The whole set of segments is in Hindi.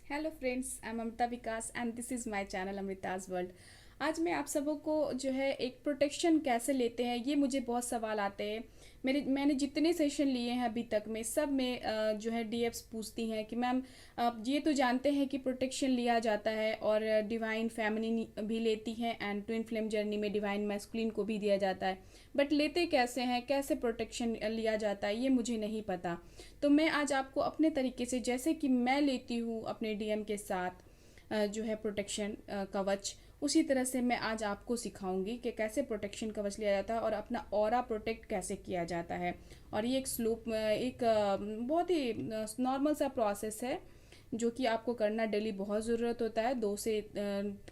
Hello friends, I am Amrita Vikas and this is my channel अमृताज world. आज मैं आप सबों को जो है एक प्रोटेक्शन कैसे लेते हैं, ये मुझे बहुत सवाल आते हैं। मैंने जितने सेशन लिए हैं अभी तक में सब में जो है डीएफ्स पूछती हैं कि मैम आप ये तो जानते हैं कि प्रोटेक्शन लिया जाता है और डिवाइन फेमिनिन भी लेती हैं एंड ट्विन फ्लेम जर्नी में डिवाइन मैस्कुलिन को भी दिया जाता है, बट लेते कैसे हैं, कैसे प्रोटेक्शन लिया जाता है, ये मुझे नहीं पता। तो मैं आज आपको अपने तरीके से, जैसे कि मैं लेती हूँ अपने डीएम के साथ जो है प्रोटेक्शन कवच, उसी तरह से मैं आज आपको सिखाऊंगी कि कैसे प्रोटेक्शन कवच लिया जाता है और अपना ऑरा प्रोटेक्ट कैसे किया जाता है। और ये एक बहुत ही नॉर्मल सा प्रोसेस है जो कि आपको करना डेली बहुत ज़रूरत होता है।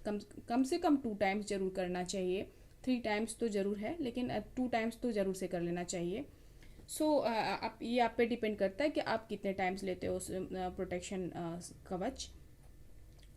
कम कम से कम 2 टाइम्स ज़रूर करना चाहिए। 3 टाइम्स तो ज़रूर है, लेकिन 2 टाइम्स तो ज़रूर से कर लेना चाहिए। आप ये आप पे डिपेंड करता है कि आप कितने टाइम्स लेते हो उस प्रोटेक्शन कवच।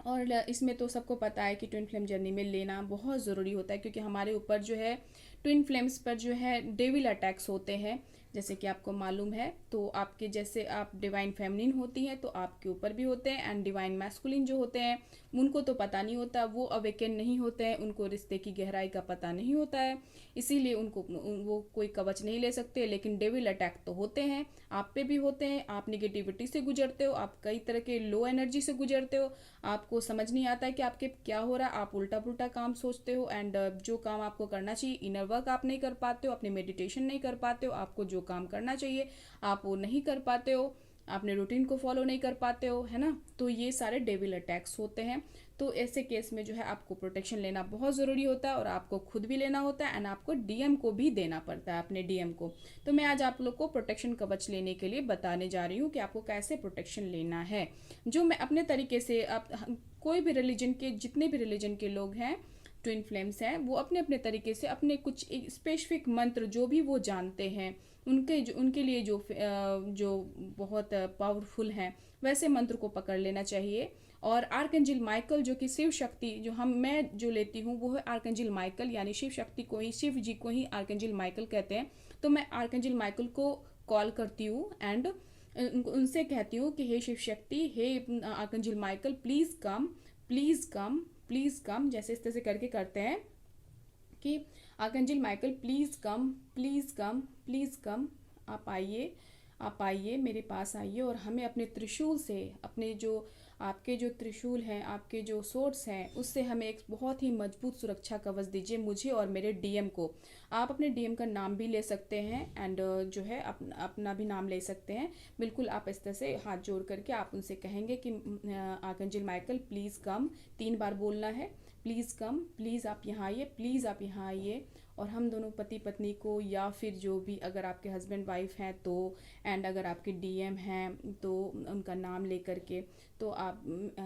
और इसमें तो सबको पता है कि ट्विन फ्लेम जर्नी में लेना बहुत ज़रूरी होता है, क्योंकि हमारे ऊपर जो है ट्विन फ्लेम्स पर जो है डेविल अटैक्स होते हैं, जैसे कि आपको मालूम है। तो आपके जैसे आप डिवाइन फेमिनिन होती हैं तो आपके ऊपर भी होते हैं, एंड डिवाइन मैस्कुलिन जो होते हैं उनको तो पता नहीं होता, वो अवेकन नहीं होते हैं, उनको रिश्ते की गहराई का पता नहीं होता है, इसीलिए वो कोई कवच नहीं ले सकते। लेकिन डेविल अटैक तो होते हैं, आप पे भी होते हैं। आप निगेटिविटी से गुजरते हो, आप कई तरह के लो एनर्जी से गुजरते हो, आपको समझ नहीं आता है कि आपके क्या हो रहा है, आप उल्टा पुल्टा काम सोचते हो, एंड जो काम आपको करना चाहिए, इनर वर्क आप नहीं कर पाते हो, अपने मेडिटेशन नहीं कर पाते हो, आपको जो काम करना चाहिए आप वो नहीं कर पाते हो, आपने रूटीन को फॉलो नहीं कर पाते हो, है ना। तो ये सारे डेविल अटैक्स होते हैं। तो ऐसे केस में जो है आपको प्रोटेक्शन लेना बहुत ज़रूरी होता है, और आपको खुद भी लेना होता है एंड आपको डीएम को भी देना पड़ता है, अपने डीएम को। तो मैं आज आप लोग को प्रोटेक्शन कवच लेने के लिए बताने जा रही हूँ कि आपको कैसे प्रोटेक्शन लेना है। जो मैं अपने तरीके से कोई भी रिलीजन के, जितने भी रिलीजन के लोग हैं, ट्विन फ्लेम्स हैं, वो अपने अपने तरीके से अपने कुछ एक स्पेसिफिक मंत्र जो भी वो जानते हैं, उनके लिए जो बहुत पावरफुल हैं, वैसे मंत्र को पकड़ लेना चाहिए। और आर्कएंजल माइकल जो कि शिव शक्ति, मैं जो लेती हूँ वो है आर्कएंजल माइकल, यानी शिव शक्ति को ही, शिव जी को ही आर्कएंजल माइकल कहते हैं। तो मैं आर्कएंजल माइकल को कॉल करती हूँ एंड उनसे कहती हूँ कि हे शिव शक्ति, हे archangel Michael, please come, please come, please come, जैसे इस तरह से करके करते हैं कि archangel Michael please come, please come, please come, आप आइए, आप आइए, मेरे पास आइए, और हमें अपने त्रिशूल से, अपने जो आपके जो त्रिशूल हैं, आपके जो सोर्स हैं, उससे हमें एक बहुत ही मजबूत सुरक्षा कवच दीजिए, मुझे और मेरे डीएम को। आप अपने डीएम का नाम भी ले सकते हैं एंड जो है अपना भी नाम ले सकते हैं। बिल्कुल आप इस तरह से हाथ जोड़ करके आप उनसे कहेंगे कि आर्कएंजल माइकल प्लीज़ कम, 3 बार बोलना है, प्लीज़ कम, प्लीज़ आप यहाँ आइए, प्लीज़ आप यहाँ आइए। और हम दोनों पति पत्नी को, या फिर जो भी, अगर आपके हस्बैंड वाइफ हैं तो, एंड अगर आपके डीएम हैं तो उनका नाम लेकर के, तो आप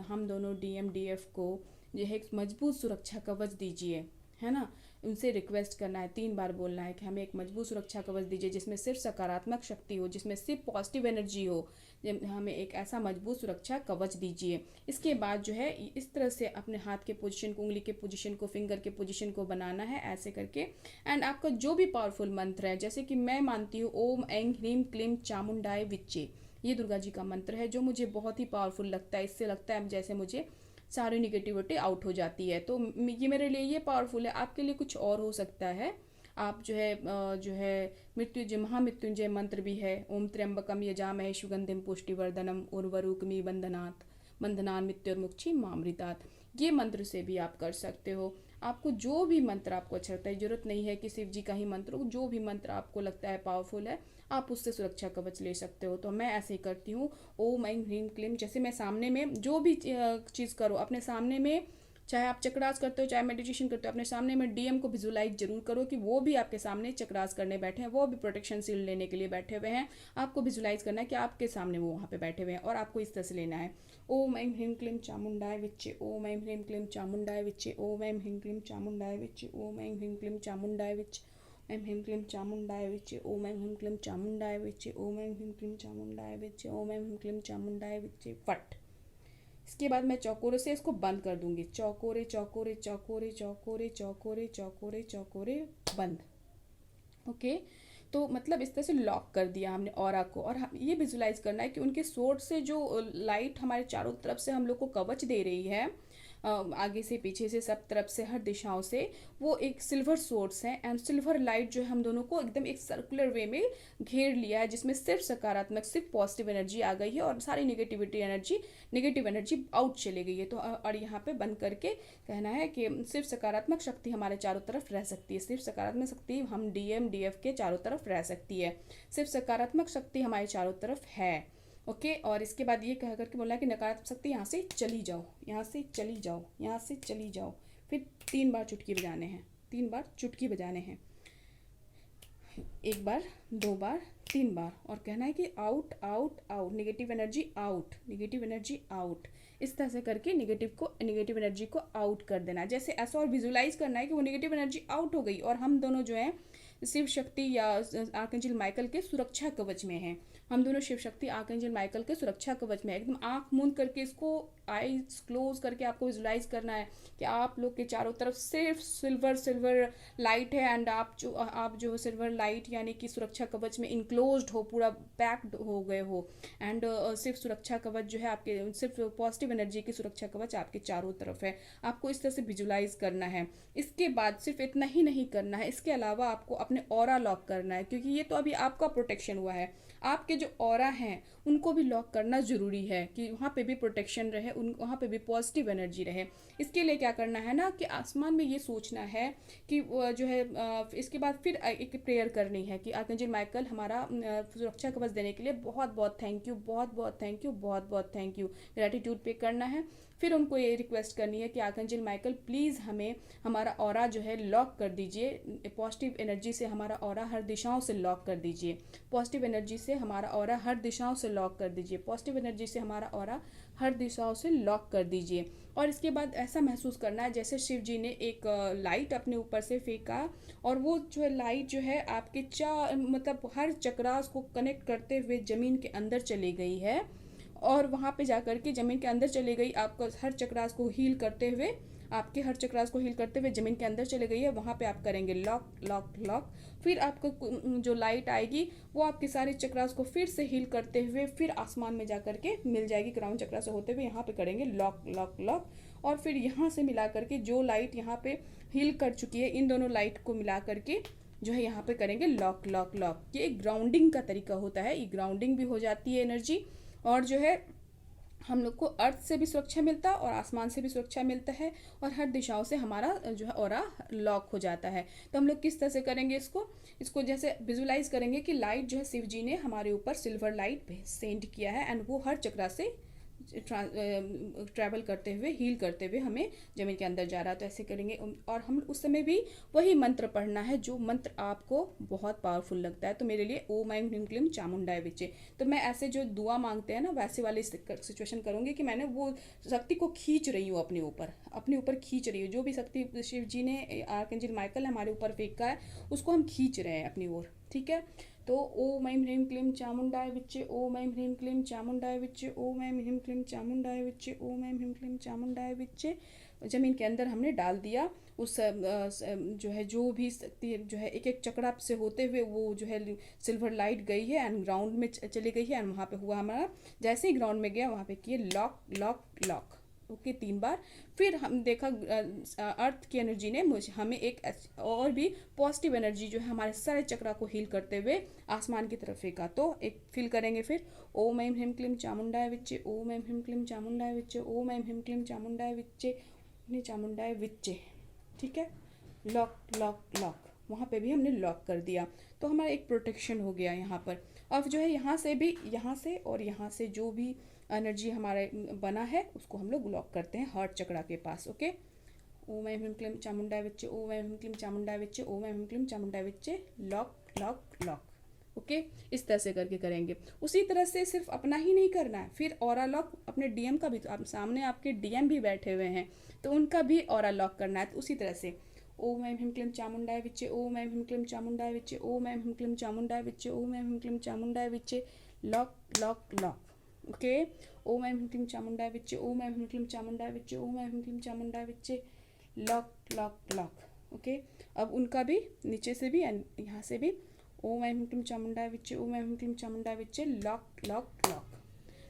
हम दोनों डीएम डीएफ को यह एक मजबूत सुरक्षा कवच दीजिए, है ना। उनसे रिक्वेस्ट करना है, 3 बार बोलना है कि हमें एक मजबूत सुरक्षा कवच दीजिए जिसमें सिर्फ सकारात्मक शक्ति हो, जिसमें सिर्फ पॉजिटिव एनर्जी हो, हमें एक ऐसा मजबूत सुरक्षा कवच दीजिए। इसके बाद जो है इस तरह से अपने हाथ के पोजीशन को, उंगली के पोजीशन को, फिंगर के पोजीशन को बनाना है ऐसे करके। एंड आपका जो भी पावरफुल मंत्र है, जैसे कि मैं मानती हूँ ओम ऐं ह्रीम क्लीम चामुंडाय विच्चे, ये दुर्गा जी का मंत्र है जो मुझे बहुत ही पावरफुल लगता है। इससे लगता है जैसे मुझे सारी निगेटिविटी आउट हो जाती है, तो ये मेरे लिए ये पावरफुल है। आपके लिए कुछ और हो सकता है। आप जो है मृत्युंजय, महामृत्युंजय मंत्र भी है, ओम त्र्यंबकम यजामहे सुगंधिम पुष्टिवर्धनम उर्वरुकमी बंधनात् बंधनान मृत्युर्मुक्षी मामृतात्, ये मंत्र से भी आप कर सकते हो। आपको जो भी मंत्र आपको अच्छा लगता है, जरूरत नहीं है कि शिव जी का ही मंत्र हो, जो भी मंत्र आपको लगता है पावरफुल है, आप उससे सुरक्षा कवच ले सकते हो। तो मैं ऐसे ही करती हूँ, ओम ऐं ह्रीम क्लीम, जैसे मैं सामने में जो भी चीज़ करो, अपने सामने में, चाहे आप चक्रास करते हो, चाहे मेडिटेशन करते हो, अपने सामने में डीएम को विजुलाइज जरूर करो कि वो भी आपके सामने चक्रास करने बैठे हैं, वो भी प्रोटेक्शन सील लेने के लिए बैठे हुए हैं। आपको विजुलाइज करना है कि आपके सामने वो वहाँ पे बैठे हुए हैं, और आपको इस तरह से लेना है, ओम ऐं ह्रीम क्लीम चामुंडाय विच्चे, ओम ऐं ह्रीम क्लीम चामुंडाय विच्चे, ओम ऐं ह्रीम क्लीम चामुंडाय विच्चे, ओम ऐं ह्रीम क्लीम चामुंडाय विच्चे, ऐं ह्रीम क्लीम चामुंडाय विच्चे, ओम ऐं ह्रीम क्लीम चामुंडाय विच्चे, ओम ऐं ह्रीम क्लीम चामुंडाय विच्चे, ओम ऐं ह्रीम क्लीम चामुंडाय विच्चे, फट। इसके बाद मैं चौकोरे से इसको बंद कर दूंगी, चौकोरे चौकोरे चौकोरे चौकोरे चौकोरे चौकोरे चौकोरे, बंद। ओके। तो मतलब इस तरह से लॉक कर दिया हमने ऑरा को। और ये विजुलाइज करना है कि उनके सोर्स से जो लाइट हमारे चारों तरफ से हम लोग को कवच दे रही है, आगे से पीछे से सब तरफ से हर दिशाओं से, वो एक सिल्वर सोर्स है। एंड सिल्वर लाइट जो है हम दोनों को एकदम एक सर्कुलर वे में घेर लिया है, जिसमें सिर्फ सकारात्मक, सिर्फ पॉजिटिव एनर्जी आ गई है और सारी नेगेटिव एनर्जी आउट चली गई है। तो और यहाँ पे बंद करके कहना है कि सिर्फ सकारात्मक शक्ति हमारे चारों तरफ रह सकती है, सिर्फ सकारात्मक शक्ति हम डीएम डीएफ के चारों तरफ रह सकती है, सिर्फ सकारात्मक शक्ति हमारे चारों तरफ है। ओके। और इसके बाद ये कह करके बोला कि नकारात्मक शक्ति यहाँ से चली जाओ, यहाँ से चली जाओ, यहाँ से चली जाओ। फिर 3 बार चुटकी बजाने हैं, 3 बार चुटकी बजाने हैं, 1 बार, 2 बार, 3 बार। और कहना है कि out out out, negative energy out, negative energy out. इस तरह से करके नेगेटिव एनर्जी को आउट कर देना है। जैसे ऐसा और विजुलाइज करना है कि वो नेगेटिव एनर्जी आउट हो गई और हम दोनों जो है शिव शक्ति या आर्कएंजल माइकल के सुरक्षा कवच में हैं। हम दोनों शिव शक्ति आर्कएंजल माइकल के सुरक्षा कवच में है। एकदम आंख मूंद करके, इसको आईज क्लोज करके आपको विजुलाइज करना है कि आप लोग के चारों तरफ सिर्फ सिल्वर लाइट है। एंड आप जो सिल्वर लाइट यानी कि सुरक्षा कवच में इनक्लोज्ड हो, पूरा पैक्ड हो गए हो। एंड सिर्फ सुरक्षा कवच जो है आपके, सिर्फ पॉजिटिव एनर्जी की सुरक्षा कवच आपके चारों तरफ है। आपको इस तरह से विजुलाइज करना है। इसके बाद सिर्फ इतना ही नहीं करना है, इसके अलावा आपको अपने ऑरा लॉक करना है, क्योंकि ये तो अभी आपका प्रोटेक्शन हुआ है। आपके जो ऑरा हैं उनको भी लॉक करना ज़रूरी है कि वहाँ पे भी प्रोटेक्शन रहे, वहाँ पे भी पॉजिटिव एनर्जी रहे। इसके लिए क्या करना है ना कि आसमान में ये सोचना है कि जो है इसके बाद फिर एक प्रेयर करनी है कि आर्कएंजल माइकल हमारा सुरक्षा कवच देने के लिए बहुत बहुत थैंक यू, बहुत बहुत थैंक यू, बहुत बहुत थैंक यू, ग्रेटिट्यूड पे करना है। फिर उनको ये रिक्वेस्ट करनी है कि आर्कएंजल माइकल प्लीज़ हमें हमारा ऑरा जो है लॉक कर दीजिए, पॉजिटिव एनर्जी से हमारा ऑरा हर दिशाओं से लॉक कर दीजिए, पॉजिटिव एनर्जी से हमारा ऑरा हर दिशाओं से लॉक कर दीजिए, पॉजिटिव एनर्जी से हमारा ऑरा हर दिशाओं से लॉक कर दीजिए। और इसके बाद ऐसा महसूस करना है जैसे शिव जी ने एक लाइट अपने ऊपर से फेंका और वो जो है लाइट जो है आपके मतलब हर चक्रास को कनेक्ट करते हुए ज़मीन के अंदर चली गई है। और वहाँ पे जाकर के ज़मीन के अंदर चली गई, आपका हर चक्रास को हील करते हुए, आपके हर चक्रास को हील करते हुए ज़मीन के अंदर चले गई है। वहाँ पे आप करेंगे लॉक लॉक लॉक। फिर आपको जो लाइट आएगी वो आपके सारे चक्रास को फिर से हील करते हुए फिर आसमान में जा करके मिल जाएगी, क्राउन चक्रा से होते हुए यहाँ पे करेंगे लॉक लॉक लॉक। और फिर यहाँ से मिला करके जो लाइट यहाँ पे हील कर चुकी है, इन दोनों लाइट को मिला करके जो है यहाँ पे करेंगे लॉक लॉक लॉक। ये एक ग्राउंडिंग का तरीका होता है, ये ग्राउंडिंग भी हो जाती है एनर्जी। और जो है हम लोग को अर्थ से भी सुरक्षा मिलता है और आसमान से भी सुरक्षा मिलता है और हर दिशाओं से हमारा जो है ऑरा लॉक हो जाता है। तो हम लोग किस तरह से करेंगे इसको जैसे विजुलाइज करेंगे कि लाइट जो है शिव जी ने हमारे ऊपर सिल्वर लाइट सेंड किया है एंड वो हर चक्रा से ट्रैवल करते हुए, हील करते हुए हमें ज़मीन के अंदर जा रहा है। तो ऐसे करेंगे। और हम उस समय भी वही मंत्र पढ़ना है जो मंत्र आपको बहुत पावरफुल लगता है। तो मेरे लिए ओम ऐं ह्रीं क्लीं चामुंडाय विचे, तो मैं ऐसे जो दुआ मांगते हैं ना वैसे वाली सिचुएशन करूँगी कि मैंने वो शक्ति को खींच रही हूँ अपने ऊपर खींच रही हूँ। जो भी शक्ति शिव जी ने, आर्कएंजल माइकल हमारे ऊपर फेंका है, उसको हम खींच रहे हैं अपनी ओर। ठीक है। तो ओम ऐं ह्रीं क्लीं चामुंडाय विचे, ओम ऐं ह्रीं क्लीं चामुंडाय विचे, ओम ऐं ह्रीं क्लीं चामुंडाय विचे, ओम ऐं ह्रीं क्लीं चामुंडाय विचे। ज़मीन के अंदर हमने डाल दिया। उस जो है जो भी शक्ति जो है एक एक चक्रा से होते हुए वो जो है सिल्वर लाइट गई है एंड ग्राउंड में चली गई है एंड वहाँ पे हुआ हमारा, जैसे ही ग्राउंड में गया वहाँ पे किए लॉक लॉक लॉक। ओके 3 बार। फिर हम देखा अर्थ की एनर्जी ने हमें एक और भी पॉजिटिव एनर्जी जो है हमारे सारे चक्रा को हील करते हुए आसमान की तरफ फेंका। तो एक फील करेंगे फिर ओम ऐं ह्रीं क्लीं चामुंडाय विचे, ओम ऐं ह्रीं क्लीं चामुंडाय विचे, ओम ऐं ह्रीं क्लीं चामुंडाय विचे, चामुंडाय विचे। ठीक है। लॉक लॉक लॉक, वहाँ पे भी हमने लॉक कर दिया। तो हमारा एक प्रोटेक्शन हो गया यहाँ पर। अब जो है यहाँ से भी, यहाँ से और यहाँ से जो भी एनर्जी हमारे बना है उसको हम लोग लॉक करते हैं हार्ट चक्रा के पास। ओके। ओम ऐं ह्रीं क्लीं चामुंडाय विचे, ओम ऐं ह्रीं क्लीं चामुंडाय विचे, ओम ऐं ह्रीं क्लीं चामुंडाय विचे, लॉक लॉक लॉक। ओके। इस तरह से करके करेंगे। उसी तरह से सिर्फ अपना ही नहीं करना है, फिर ऑरा लॉक अपने डीएम का भी, आप सामने आपके डीएम भी बैठे हुए हैं तो उनका भी ऑरा लॉक करना है। तो उसी तरह से ओम ऐं ह्रीं क्लीं चामुंडाय विचे, ओम ऐं ह्रीं क्लीं चामुंडाय विचे, ओम ऐं ह्रीं क्लीं चामुंडाय विचे, ओम ऐं ह्रीं क्लीं चामुंडाय विचे, लॉक लॉक लॉक। ओके। ओम ऐं ह्रीं क्लीं चामुंडाय विचे, ओम ऐं ह्रीं क्लीं चामुंडाय विचे, ओम ऐं ह्रीं क्लीं चामुंडाय विचे, लॉक लॉक लॉक। ओके। अब उनका भी नीचे से भी एंड यहाँ से भी ओम ऐं ह्रीं क्लीं चामुंडाय विच्चे, ओम ऐं ह्रीं क्लीं चामुंडाय विच्चे, लॉक लॉक लॉक।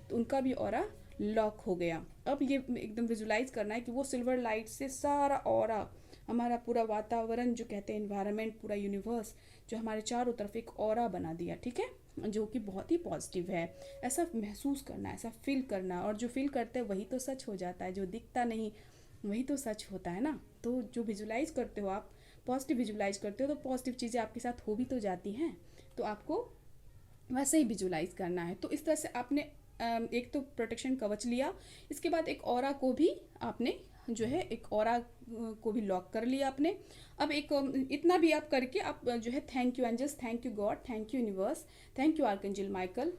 तो उनका भी ऑरा लॉक हो गया। अब ये एकदम विजुलाइज करना है कि वो सिल्वर लाइट से सारा ऑरा, हमारा पूरा वातावरण जो कहते हैं एनवायरनमेंट, पूरा यूनिवर्स जो हमारे चारों तरफ एक ऑरा बना दिया, ठीक है, जो कि बहुत ही पॉजिटिव है। ऐसा महसूस करना, ऐसा फील करना, और जो फील करते हैं वही तो सच हो जाता है, जो दिखता नहीं वही तो सच होता है ना। तो जो विजुलाइज करते हो आप, पॉजिटिव विजुलाइज करते हो, तो पॉजिटिव चीज़ें आपके साथ हो भी तो जाती हैं। तो आपको वैसे ही विजुलाइज करना है। तो इस तरह से आपने एक तो प्रोटेक्शन कवच लिया, इसके बाद एक ऑरा को भी आपने जो है एक ऑरा को भी लॉक कर लिया आपने। अब एक इतना भी आप करके आप जो है thank you angels, thank you God, thank you universe, thank you archangel Michael,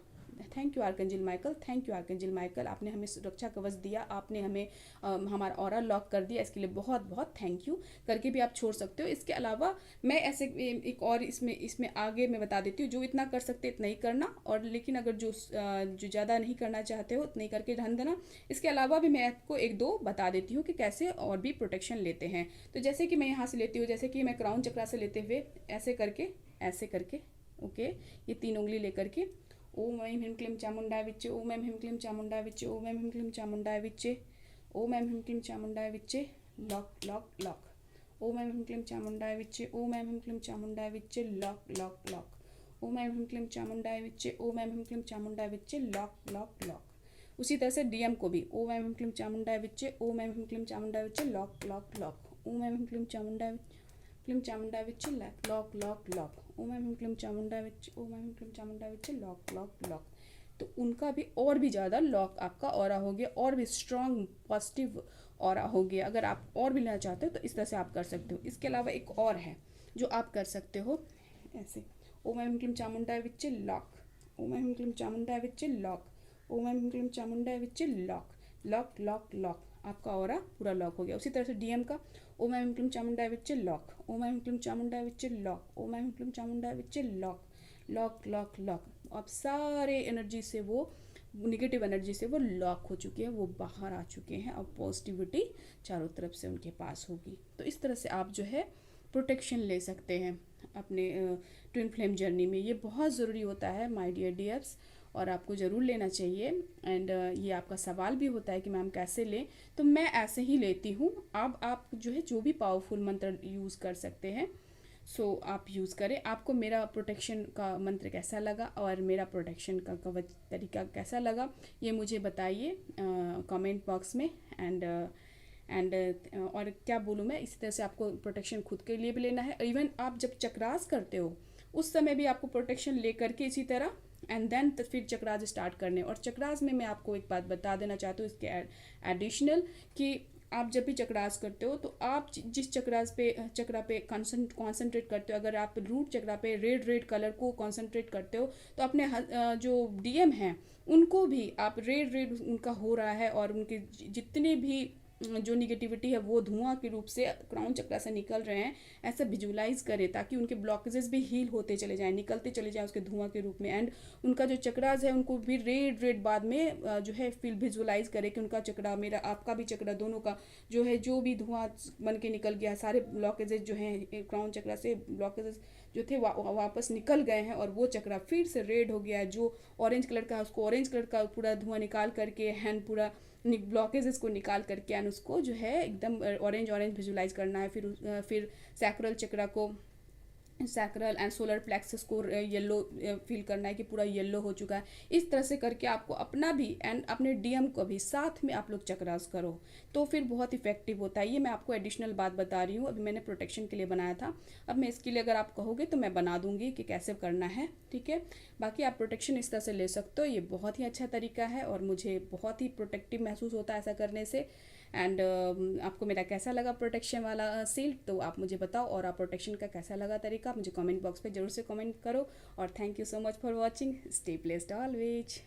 thank you archangel Michael, thank you archangel Michael, आपने हमें सुरक्षा कवच दिया, आपने हमें हमारा ऑरा लॉक कर दिया, इसके लिए बहुत बहुत थैंक यू करके भी आप छोड़ सकते हो। इसके अलावा मैं ऐसे एक और इसमें आगे मैं बता देती हूँ, जो इतना कर सकते इतना ही करना, और लेकिन अगर जो ज़्यादा नहीं करना चाहते हो उतना ही करके ध्यान देना। इसके अलावा भी मैं आपको एक दो बता देती हूँ कि कैसे और भी प्रोटेक्शन लेते हैं। तो जैसे कि मैं यहाँ से लेती हूँ, जैसे कि मैं क्राउन चक्रा से लेते हुए ऐसे करके ओके, ये 3 उंगली लेकर के ओम ऐं ह्रीं क्लीं चामुंडाय विच्चे, ओम ऐं ह्रीं क्लीं चामुंडाय विच्चे, ओम ऐं ह्रीं क्लीं चामुंडाय विच्चे, ओम ऐं ह्रीं क्लीं चामुंडाय विच्चे, लॉक लॉक लॉक। ओम ऐं ह्रीं क्लीं चामुंडाय विच्चे, ओम ऐं ह्रीं क्लीं चामुंडाय विच्चे, लॉक लॉक लॉक। ओम ऐं ह्रीं क्लीं चामुंडाय विच्चे, ओम ऐं ह्रीं क्लीं चामुंडाय विच्चे, लॉक लॉक लॉक। उसी तरह से डीएम को भी ओम ऐं ह्रीं क्लीं चामुंडाय विच्चे, ओम ऐं ह्रीं क्लीं चामुंडाय विच्चे, लॉक लॉक लॉक। ओम ऐं ह्रीं क्लीं चामुंडाय विच्चे, लॉक लॉक लॉक। ओम ऐं ह्रीं क्लीं चामुंडाय विच्चे, ओम ऐं ह्रीं क्लीं चामुंडाय विच्चे, लॉक लॉक लॉक। तो उनका भी और भी ज़्यादा लॉक आपका ऑरा हो गया, और भी स्ट्रॉन्ग पॉजिटिव ऑरा हो गया। अगर आप और भी लेना चाहते हो तो इस तरह से आप कर सकते हो। इसके अलावा एक और है जो आप कर सकते हो ऐसे, ओम ऐं ह्रीं क्लीं चामुंडाय विच्चे, लॉक, ओम ऐं ह्रीं क्लीं चामुंडाय विच्चे, लॉक, ओम ऐं ह्रीं क्लीं चामुंडाय विच्चे, लॉक लॉक लॉक लॉक। आपका ऑरा पूरा लॉक हो गया। उसी तरह से डीएम का ओम ऐं ह्रीं क्लीं चामुंडाय विच्चे, लॉक, ओम ऐं ह्रीं क्लीं चामुंडाय विच्चे, लॉक, ओम ऐं ह्रीं क्लीं चामुंडाय विच्चे, लॉक लॉक लॉक लॉक। अब सारे एनर्जी से वो निगेटिव एनर्जी से वो लॉक हो चुके हैं, वो बाहर आ चुके हैं। अब पॉजिटिविटी चारों तरफ से उनके पास होगी। तो इस तरह से आप जो है प्रोटेक्शन ले सकते हैं अपने ट्विन फ्लेम जर्नी में। ये बहुत ज़रूरी होता है माय डियर डियर्स, और आपको ज़रूर लेना चाहिए। एंड ये आपका सवाल भी होता है कि मैम कैसे लें, तो मैं ऐसे ही लेती हूँ। अब आप जो है जो भी पावरफुल मंत्र यूज़ कर सकते हैं, सो आप यूज़ करें। आपको मेरा प्रोटेक्शन का मंत्र कैसा लगा और मेरा प्रोटेक्शन का कवच तरीका कैसा लगा, ये मुझे बताइए कमेंट बॉक्स में। एंड और क्या बोलूँ मैं, इसी तरह से आपको प्रोटेक्शन खुद के लिए भी लेना है। इवन आप जब चक्रास करते हो उस समय भी आपको प्रोटेक्शन ले करके इसी तरह एंड देन फिर चक्रास स्टार्ट करने। और चक्रास में मैं आपको एक बात बता देना चाहती हूँ इसके एडिशनल, कि आप जब भी चक्रास करते हो तो आप जिस चक्रा पे कॉन्सेंट्रेट करते हो, अगर आप रूट चक्रा पे रेड कलर को कॉन्सेंट्रेट करते हो तो अपने जो डीएम हैं उनको भी आप रेड उनका हो रहा है, और उनके जितने भी जो निगेटिविटी है वो धुआं के रूप से क्राउन चक्रा से निकल रहे हैं, ऐसा विजुलाइज करें ताकि उनके ब्लॉकेजेस भी हील होते चले जाएं, निकलते चले जाएं उसके धुआं के रूप में। एंड उनका जो चक्रास है उनको भी रेड बाद में जो है फील विजुलाइज करें कि उनका चक्रा, मेरा आपका भी चक्रा, दोनों का जो है जो भी धुआं बन के निकल गया, सारे ब्लॉकेजेस जो हैं क्राउन चक्रा से ब्लॉकेजेस जो थे वापस निकल गए हैं, और वो चक्रा फिर से रेड हो गया है। जो ऑरेंज कलर का है उसको ऑरेंज कलर का पूरा धुआं निकाल करके हैंड पूरा ब्लॉकेजेस को निकाल करके एंड उसको जो है एकदम ऑरेंज विजुलाइज करना है। फिर सैक्रल चक्रा को, सैक्रल एंड सोलर प्लेक्सस को येलो फील करना है कि पूरा येलो हो चुका है। इस तरह से करके आपको अपना भी एंड अपने डीएम को भी साथ में आप लोग चक्रास करो तो फिर बहुत इफेक्टिव होता है। ये मैं आपको एडिशनल बात बता रही हूँ, अभी मैंने प्रोटेक्शन के लिए बनाया था। अब मैं इसके लिए अगर आप कहोगे तो मैं बना दूंगी कि कैसे करना है, ठीक है। बाकी आप प्रोटेक्शन इस तरह से ले सकते हो, ये बहुत ही अच्छा तरीका है और मुझे बहुत ही प्रोटेक्टिव महसूस होता है ऐसा करने से। एंड आपको मेरा कैसा लगा प्रोटेक्शन वाला सील, तो आप मुझे बताओ, और आप प्रोटेक्शन का कैसा लगा तरीका मुझे कमेंट बॉक्स पे जरूर से कमेंट करो। और thank you so much for watching, stay blessed always.